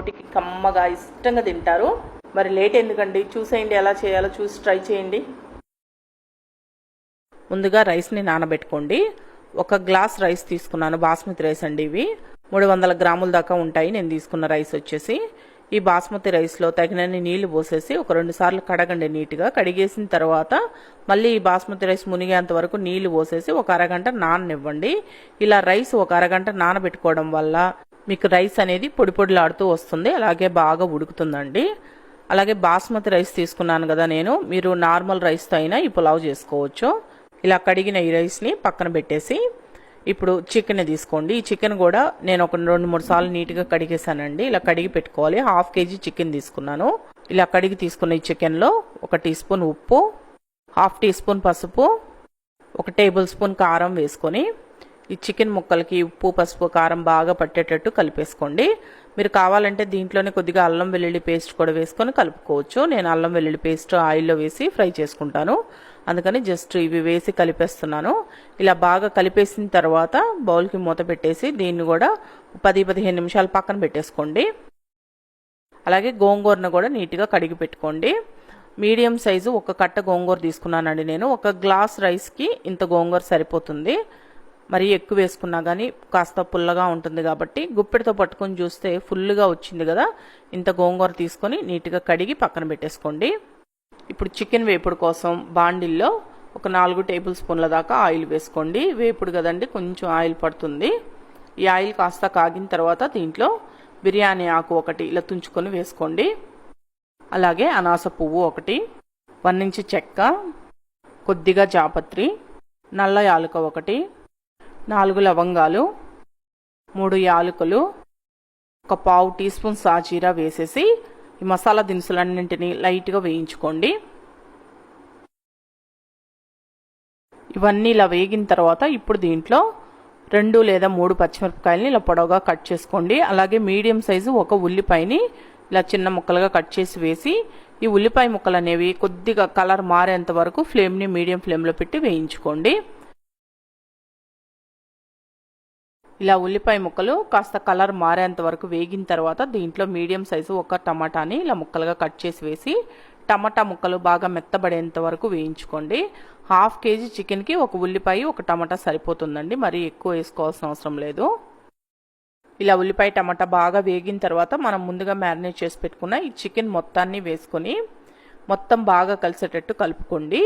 రోటికి కమ్మగా ఇష్టంగా తింటారు. మరి లేట్ ఎందుకండి, చూసేయండి ఎలా చేయాలో, చూసి ట్రై చేయండి. ముందుగా రైస్ని నానబెట్టుకోండి. 1 గ్లాస్ రైస్ తీసుకున్నాను, బాస్మతి రైస్ అండి. ఇవి 300 గ్రాముల దాకా ఉంటాయి నేను తీసుకున్న రైస్ వచ్చేసి. ఈ బాస్మతి రైస్లో తగినన్ని నీళ్లు పోసేసి ఒక 2 సార్లు కడగండి నీట్గా. కడిగేసిన తర్వాత మళ్ళీ ఈ బాస్మతి రైస్ మునిగేంత వరకు నీళ్లు పోసేసి ఒక అరగంట నాననివ్వండి. ఇలా రైస్ ఒక అరగంట నానబెట్టుకోవడం వల్ల మీకు రైస్ అనేది పొడి పొడిలాడుతూ వస్తుంది, అలాగే బాగా ఉడుకుతుందండి. అలాగే బాస్మతి రైస్ తీసుకున్నాను కదా నేను, మీరు నార్మల్ రైస్తో అయినా ఈ పులావ్ చేసుకోవచ్చు. ఇలా కడిగిన ఈ రైస్ని పక్కన పెట్టేసి ఇప్పుడు చికెన్ తీసుకోండి. ఈ చికెన్ కూడా నేను ఒక 2-3 సార్లు నీట్గా కడిగేసానండి. ఇలా కడిగి పెట్టుకోవాలి. 1/2 కేజీ చికెన్ తీసుకున్నాను. ఇలా కడిగి తీసుకున్న ఈ చికెన్లో 1 టీ స్పూన్ ఉప్పు, 1/2 టీ స్పూన్ పసుపు, 1 టేబుల్ స్పూన్ కారం వేసుకొని ఈ చికెన్ ముక్కలకి ఉప్పు పసుపు కారం బాగా పట్టేటట్టు కలిపేసుకోండి. మీరు కావాలంటే దీంట్లోనే కొద్దిగా అల్లం వెల్లుల్లి పేస్ట్ కూడా వేసుకొని కలుపుకోవచ్చు. నేను అల్లం వెల్లుల్లి పేస్ట్ ఆయిల్లో వేసి ఫ్రై చేసుకుంటాను, అందుకని జస్ట్ ఇవి వేసి కలిపేస్తున్నాను. ఇలా బాగా కలిపేసిన తర్వాత బౌల్కి మూత పెట్టేసి దీన్ని కూడా 10-15 నిమిషాలు పక్కన పెట్టేసుకోండి. అలాగే గోంగూరను కూడా నీట్గా కడిగి పెట్టుకోండి. మీడియం సైజు 1 కట్ట గోంగూర తీసుకున్నానండి నేను. 1 గ్లాస్ రైస్కి ఇంత గోంగూర సరిపోతుంది. మరి ఎక్కువ వేసుకున్నా కానీ కాస్త పుల్లగా ఉంటుంది కాబట్టి గుప్పెడితో పట్టుకొని చూస్తే ఫుల్గా వచ్చింది కదా. ఇంత గోంగూర తీసుకొని నీట్గా కడిగి పక్కన పెట్టేసుకోండి. ఇప్పుడు చికెన్ వేపుడు కోసం బాండిల్లో ఒక 4 టేబుల్ స్పూన్ల దాకా ఆయిల్ వేసుకోండి. వేపుడు కదండి, కొంచెం ఆయిల్ పడుతుంది. ఈ ఆయిల్ కాస్త కాగిన తర్వాత దీంట్లో బిర్యానీ ఆకు 1 ఇలా తుంచుకొని వేసుకోండి. అలాగే అనాస పువ్వు 1, 1 ఇంచు చెక్క, కొద్దిగా జాపత్రి, నల్ల యాలుక 1, 4 లవంగాలు, 3 యాలకులు, 1/4 టీ స్పూన్ సాజీరా వేసేసి ఈ మసాలా దినుసులన్నింటినీ లైట్గా వేయించుకోండి. ఇవన్నీ ఇలా వేగిన తర్వాత ఇప్పుడు దీంట్లో 2 లేదా 3 పచ్చిమిరపకాయలని ఇలా పొడవుగా కట్ చేసుకోండి. అలాగే మీడియం సైజు 1 ఉల్లిపాయని ఇలా చిన్న ముక్కలుగా కట్ చేసి వేసి ఈ ఉల్లిపాయ ముక్కలు అనేవి కొద్దిగా కలర్ మారేంత వరకు ఫ్లేమ్ని మీడియం ఫ్లేమ్లో పెట్టి వేయించుకోండి. ఇలా ఉల్లిపాయ ముక్కలు కాస్త కలర్ మారేంత వరకు వేగిన తర్వాత దీంట్లో మీడియం సైజు 1 టమాటాని ఇలా ముక్కలుగా కట్ చేసి వేసి టమాటా ముక్కలు బాగా మెత్తబడేంత వరకు వేయించుకోండి. 1/2 కేజీ చికెన్కి 1 ఉల్లిపాయ 1 టమాటా సరిపోతుందండి, మరి ఎక్కువ వేసుకోవాల్సిన అవసరం లేదు. ఇలా ఉల్లిపాయ టమాటా బాగా వేగిన తర్వాత మనం ముందుగా మ్యారినేట్ చేసి పెట్టుకున్న ఈ చికెన్ మొత్తాన్ని వేసుకొని మొత్తం బాగా కలిసేటట్టు కలుపుకోండి.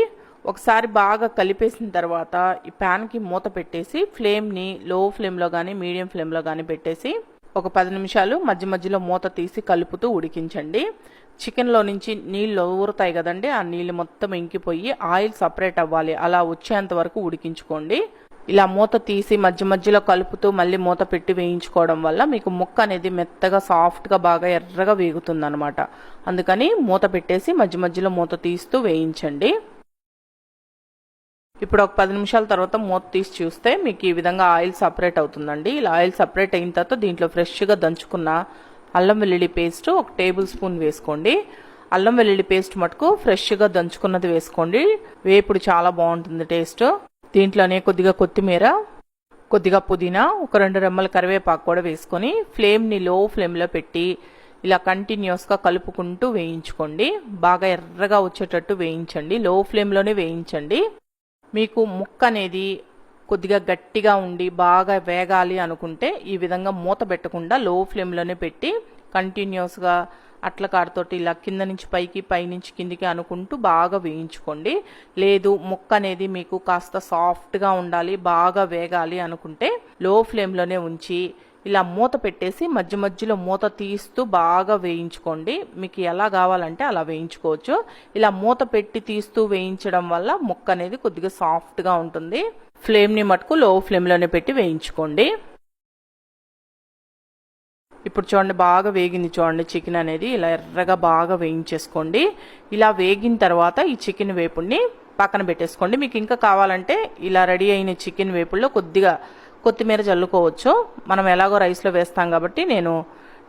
ఒకసారి బాగా కలిపేసిన తర్వాత ఈ ప్యాన్కి మూత పెట్టేసి ఫ్లేమ్ని లో ఫ్లేమ్లో కానీ మీడియం ఫ్లేమ్లో కానీ పెట్టేసి ఒక 10 నిమిషాలు మధ్య మధ్యలో మూత తీసి కలుపుతూ ఉడికించండి. చికెన్లో నుంచి నీళ్ళు ఊరుతాయి కదండి, ఆ నీళ్ళు మొత్తం ఇంకిపోయి ఆయిల్ సపరేట్ అవ్వాలి, అలా వచ్చేంత వరకు ఉడికించుకోండి. ఇలా మూత తీసి మధ్య మధ్యలో కలుపుతూ మళ్ళీ మూత పెట్టి వేయించుకోవడం వల్ల మీకు ముక్క అనేది మెత్తగా సాఫ్ట్గా బాగా ఎర్రగా వేగుతుంది అనమాట. అందుకని మూత పెట్టేసి మధ్య మధ్యలో మూత తీస్తూ వేయించండి. ఇప్పుడు ఒక 10 నిమిషాల తర్వాత మూత తీసి చూస్తే మీకు ఈ విధంగా ఆయిల్ సపరేట్ అవుతుందండి. ఇలా ఆయిల్ సపరేట్ అయిన తర్వాత దీంట్లో ఫ్రెష్గా దంచుకున్న అల్లం వెల్లుల్లి పేస్ట్ 1 టేబుల్ స్పూన్ వేసుకోండి. అల్లం వెల్లుల్లి పేస్ట్ మటుకు ఫ్రెష్గా దంచుకున్నది వేసుకోండి, వేపుడు చాలా బాగుంటుంది టేస్ట్. దీంట్లోనే కొద్దిగా కొత్తిమీర, కొద్దిగా పుదీనా, ఒక 2 రెమ్మల కరివేపాకు కూడా వేసుకొని ఫ్లేమ్ని లో ఫ్లేమ్లో పెట్టి ఇలా కంటిన్యూస్గా కలుపుకుంటూ వేయించుకోండి. బాగా ఎర్రగా వచ్చేటట్టు వేయించండి, లో ఫ్లేమ్లోనే వేయించండి. మీకు ముక్క అనేది కొద్దిగా గట్టిగా ఉండి బాగా వేగాలి అనుకుంటే ఈ విధంగా మూత పెట్టకుండా లో ఫ్లేమ్లోనే పెట్టి కంటిన్యూస్గా అట్ల కాడతోటి ఇలా కింద నుంచి పైకి పైనుంచి కిందికి అనుకుంటూ బాగా వేయించుకోండి. లేదు ముక్క అనేది మీకు కాస్త సాఫ్ట్గా ఉండాలి, బాగా వేగాలి అనుకుంటే లో ఫ్లేమ్లోనే ఉంచి ఇలా మూత పెట్టేసి మధ్య మధ్యలో మూత తీస్తూ బాగా వేయించుకోండి. మీకు ఎలా కావాలంటే అలా వేయించుకోవచ్చు. ఇలా మూత పెట్టి తీస్తూ వేయించడం వల్ల ముక్క అనేది కొద్దిగా సాఫ్ట్గా ఉంటుంది. ఫ్లేమ్ని మటుకు లో ఫ్లేమ్లోనే పెట్టి వేయించుకోండి. ఇప్పుడు చూడండి బాగా వేగింది, చూడండి చికెన్ అనేది ఇలా ఎర్రగా బాగా వేయించేసుకోండి. ఇలా వేగిన తర్వాత ఈ చికెన్ వేపుడిని పక్కన పెట్టేసుకోండి. మీకు ఇంకా కావాలంటే ఇలా రెడీ అయిన చికెన్ వేపుల్లో కొద్దిగా కొత్తిమీర చల్లుకోవచ్చు. మనం ఎలాగో రైస్లో వేస్తాం కాబట్టి నేను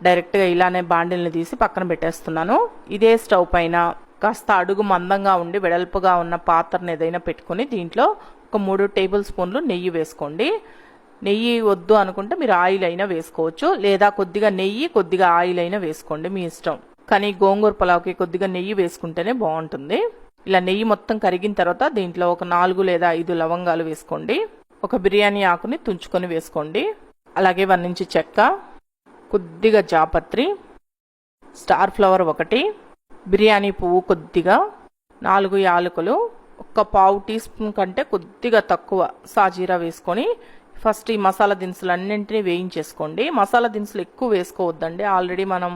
డైరెక్ట్గా ఇలానే బాండిల్ని తీసి పక్కన పెట్టేస్తున్నాను. ఇదే స్టవ్ పైన కాస్త అడుగు మందంగా ఉండి వెడల్పుగా ఉన్న పాత్రను ఏదైనా పెట్టుకుని దీంట్లో ఒక 3 టేబుల్ స్పూన్లు నెయ్యి వేసుకోండి. నెయ్యి వద్దు అనుకుంటే మీరు ఆయిల్ అయినా వేసుకోవచ్చు, లేదా కొద్దిగా నెయ్యి కొద్దిగా ఆయిల్ అయినా వేసుకోండి, మీ ఇష్టం. కానీ గోంగూర పులావ్కి కొద్దిగా నెయ్యి వేసుకుంటేనే బాగుంటుంది. ఇలా నెయ్యి మొత్తం కరిగిన తర్వాత దీంట్లో ఒక 4 లేదా 5 లవంగాలు వేసుకోండి. ఒక బిర్యానీ ఆకుని తుంచుకొని వేసుకోండి. అలాగే 1 ఇంచు చెక్క, కొద్దిగా జాపత్రి, స్టార్ ఫ్లవర్ 1, బిర్యానీ పువ్వు కొద్దిగా, 4 యాలకులు, ఒక పావు టీ స్పూన్ కంటే కొద్దిగా తక్కువ సాజీరా వేసుకొని ఫస్ట్ ఈ మసాలా దినుసులు అన్నింటినీ వేయించేసుకోండి. మసాలా దినుసులు ఎక్కువ వేసుకోవద్దండి, ఆల్రెడీ మనం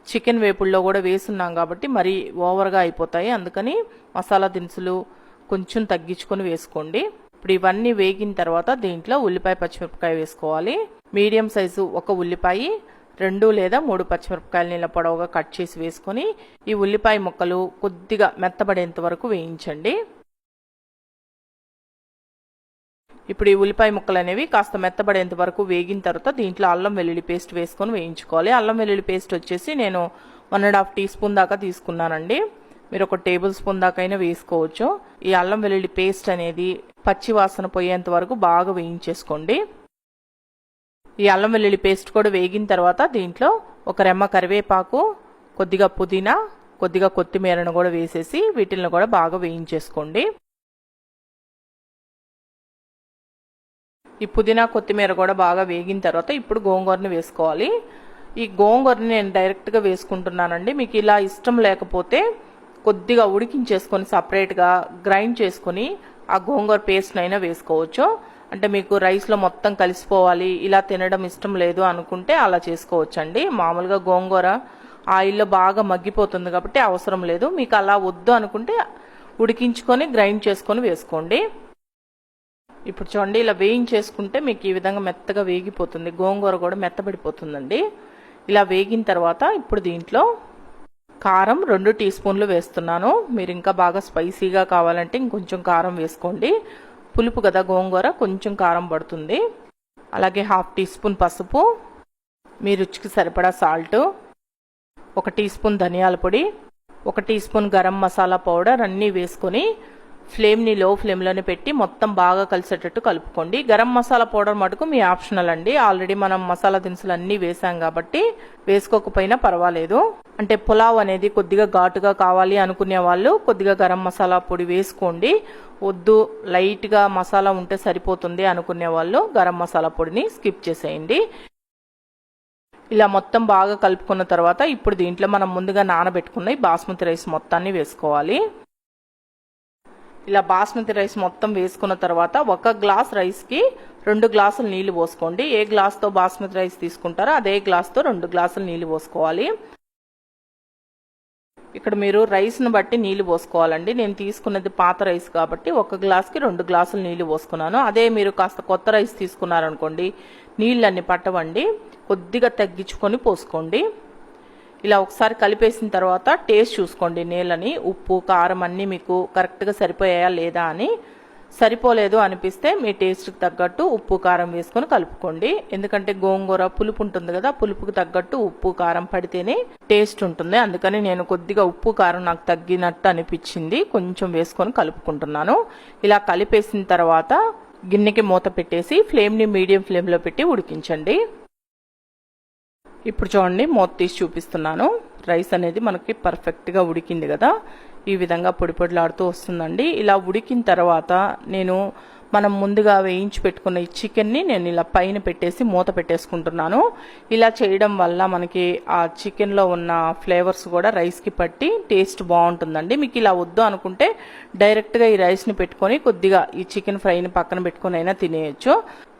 చికెన్ వేపుల్లో కూడా వేసున్నాం కాబట్టి మరీ ఓవర్గా అయిపోతాయి. అందుకని మసాలా దినుసులు కొంచెం తగ్గించుకొని వేసుకోండి. ఇప్పుడు ఇవన్నీ వేగిన తర్వాత దీంట్లో ఉల్లిపాయ పచ్చిమిరపకాయ వేసుకోవాలి. మీడియం సైజు ఒక ఉల్లిపాయ, 2 లేదా 3 పచ్చిమిరపకాయలు ఇలా పొడవుగా కట్ చేసి వేసుకొని ఈ ఉల్లిపాయ ముక్కలు కొద్దిగా మెత్తబడేంత వరకు వేయించండి. ఇప్పుడు ఈ ఉల్లిపాయ ముక్కలు అనేవి కాస్త మెత్తబడేంత వరకు వేగిన తర్వాత దీంట్లో అల్లం వెల్లుల్లి పేస్ట్ వేసుకొని వేయించుకోవాలి. అల్లం వెల్లుల్లి పేస్ట్ వచ్చేసి నేను 1.5 టీ స్పూన్ దాకా తీసుకున్నానండి. మీరు ఒక టేబుల్ స్పూన్ దాకా అయినా వేసుకోవచ్చు. ఈ అల్లం వెల్లుల్లి పేస్ట్ అనేది పచ్చి వాసన పోయేంత వరకు బాగా వేయించేసుకోండి. ఈ అల్లం వెల్లుల్లి పేస్ట్ కూడా వేగిన తర్వాత దీంట్లో ఒక రెమ్మ కరివేపాకు, కొద్దిగా పుదీనా, కొద్దిగా కొత్తిమీరను కూడా వేసేసి వీటిని కూడా బాగా వేయించేసుకోండి. ఈ పుదీనా కొత్తిమీర కూడా బాగా వేగిన తర్వాత ఇప్పుడు గోంగూరని వేసుకోవాలి. ఈ గోంగూరని నేను డైరెక్ట్గా వేసుకుంటున్నానండి. మీకు ఇలా ఇష్టం లేకపోతే కొద్దిగా ఉడికించేసుకొని సపరేట్గా గ్రైండ్ చేసుకొని ఆ గోంగూర పేస్ట్ని అయినా వేసుకోవచ్చు. అంటే మీకు రైస్లో మొత్తం కలిసిపోవాలి, ఇలా తినడం ఇష్టం లేదు అనుకుంటే అలా చేసుకోవచ్చండి. మామూలుగా గోంగూర ఆయిల్లో బాగా మగ్గిపోతుంది కాబట్టి అవసరం లేదు. మీకు అలా వద్దు అనుకుంటే ఉడికించుకొని గ్రైండ్ చేసుకొని వేసుకోండి. ఇప్పుడు చూడండి, ఇలా వేయించేసుకుంటే మీకు ఈ విధంగా మెత్తగా వేగిపోతుంది, గోంగూర కూడా మెత్తబడిపోతుందండి. ఇలా వేగిన తర్వాత ఇప్పుడు దీంట్లో కారం 2 టీ స్పూన్లు వేస్తున్నాను. మీరు ఇంకా బాగా స్పైసీగా కావాలంటే ఇంకొంచెం కారం వేసుకోండి. పులుపు కదా గోంగూర, కొంచెం కారం పడుతుంది. అలాగే 1/2 టీ స్పూన్ పసుపు, మీ రుచికి సరిపడా సాల్ట్, 1 టీ స్పూన్ ధనియాల పొడి, 1 teaspoon garam masala powder అన్నీ వేసుకొని ఫ్లేమ్ని లో ఫ్లేమ్లోనే పెట్టి మొత్తం బాగా కలిసేటట్టు కలుపుకోండి. గరం మసాలా పౌడర్ మటుకు మీ ఆప్షనల్ అండి. ఆల్రెడీ మనం మసాలా దినుసులు అన్నీ వేసాం కాబట్టి వేసుకోకపోయినా పర్వాలేదు. అంటే పులావ్ అనేది కొద్దిగా ఘాటుగా కావాలి అనుకునే వాళ్ళు కొద్దిగా గరం మసాలా పొడి వేసుకోండి. వద్దు లైట్గా మసాలా ఉంటే సరిపోతుంది అనుకునే వాళ్ళు గరం మసాలా పొడిని స్కిప్ చేసేయండి. ఇలా మొత్తం బాగా కలుపుకున్న తర్వాత ఇప్పుడు దీంట్లో మనం ముందుగా నానబెట్టుకున్న బాస్మతి రైస్ మొత్తాన్ని వేసుకోవాలి. ఇలా బాస్మతి రైస్ మొత్తం వేసుకున్న తర్వాత 1 గ్లాస్ రైస్కి 2 గ్లాసులు నీళ్లు పోసుకోండి. ఏ గ్లాస్తో బాస్మతి రైస్ తీసుకుంటారో అదే గ్లాస్తో 2 గ్లాసులు నీళ్లు పోసుకోవాలి. ఇక్కడ మీరు రైస్ను బట్టి నీళ్లు పోసుకోవాలండి. నేను తీసుకున్నది పాత రైస్ కాబట్టి 1 గ్లాస్కి 2 గ్లాసులు నీళ్లు పోసుకున్నాను. అదే మీరు కాస్త కొత్త రైస్ తీసుకున్నారనుకోండి నీళ్ళన్ని పట్టవండి, కొద్దిగా తగ్గించుకొని పోసుకోండి. ఇలా ఒకసారి కలిపేసిన తర్వాత టేస్ట్ చూసుకోండి, నీళ్ళని ఉప్పు కారం అన్నీ మీకు కరెక్ట్గా సరిపోయాయా లేదా అని. సరిపోలేదు అనిపిస్తే మీ టేస్ట్కి తగ్గట్టు ఉప్పు కారం వేసుకొని కలుపుకోండి. ఎందుకంటే గోంగూర పులుపు ఉంటుంది కదా, పులుపుకి తగ్గట్టు ఉప్పు కారం పడితేనే టేస్ట్ ఉంటుంది. అందుకని నేను కొద్దిగా ఉప్పు కారం నాకు తగ్గినట్టు అనిపించింది, కొంచెం వేసుకొని కలుపుకుంటున్నాను. ఇలా కలిపేసిన తర్వాత గిన్నెకి మూత పెట్టేసి ఫ్లేమ్ని మీడియం ఫ్లేమ్లో పెట్టి ఉడికించండి. ఇప్పుడు చూడండి, మూత తీసి చూపిస్తున్నాను. రైస్ అనేది మనకి పర్ఫెక్ట్గా ఉడికింది కదా, ఈ విధంగా పొడి పొడిలాడుతూ వస్తుందండి. ఇలా ఉడికిన తర్వాత నేను మనం ముందుగా వేయించి పెట్టుకున్న ఈ చికెన్ని నేను ఇలా పైన పెట్టేసి మూత పెట్టేసుకుంటున్నాను. ఇలా చేయడం వల్ల మనకి ఆ చికెన్లో ఉన్న ఫ్లేవర్స్ కూడా రైస్కి పట్టి టేస్ట్ బాగుంటుందండి. మీకు ఇలా వద్దు అనుకుంటే డైరెక్ట్గా ఈ రైస్ని పెట్టుకొని కొద్దిగా ఈ చికెన్ ఫ్రైని పక్కన పెట్టుకొని అయినా తినేయచ్చు.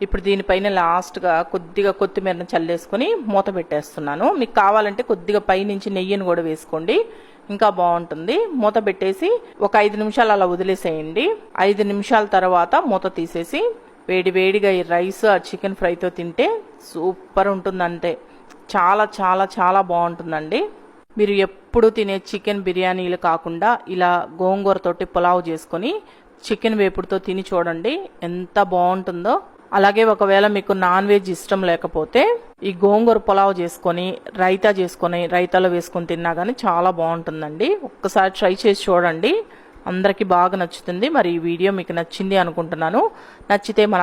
ఇప్పుడు దీనిపైన లాస్ట్గా కొద్దిగా కొత్తిమీరను చల్లేసుకొని మూత పెట్టేస్తున్నాను. మీకు కావాలంటే కొద్దిగా పైనుంచి నెయ్యిని కూడా వేసుకోండి, ఇంకా బాగుంటుంది. మూత పెట్టేసి ఒక 5 నిమిషాలు అలా వదిలేసేయండి. 5 నిమిషాల తర్వాత మూత తీసేసి వేడి వేడిగా ఈ రైస్ ఆ చికెన్ ఫ్రైతో తింటే సూపర్ ఉంటుందంటే చాలా చాలా చాలా బాగుంటుందండి. మీరు ఎప్పుడు తినే చికెన్ బిర్యానీలు కాకుండా ఇలా గోంగూరతోటి పులావ్ చేసుకొని చికెన్ వేపుడుతో తిని చూడండి ఎంత బాగుంటుందో. అలాగే ఒకవేళ మీకు నాన్ వెజ్ ఇష్టం లేకపోతే ఈ గోంగూర పులావ్ చేసుకొని రైతాలో వేసుకొని తిన్నా కానీ చాలా బాగుంటుందండి. ఒక్కసారి ట్రై చేసి చూడండి, అందరికీ బాగా నచ్చుతుంది. మరి ఈ వీడియో మీకు నచ్చింది అనుకుంటున్నాను. నచ్చితే మన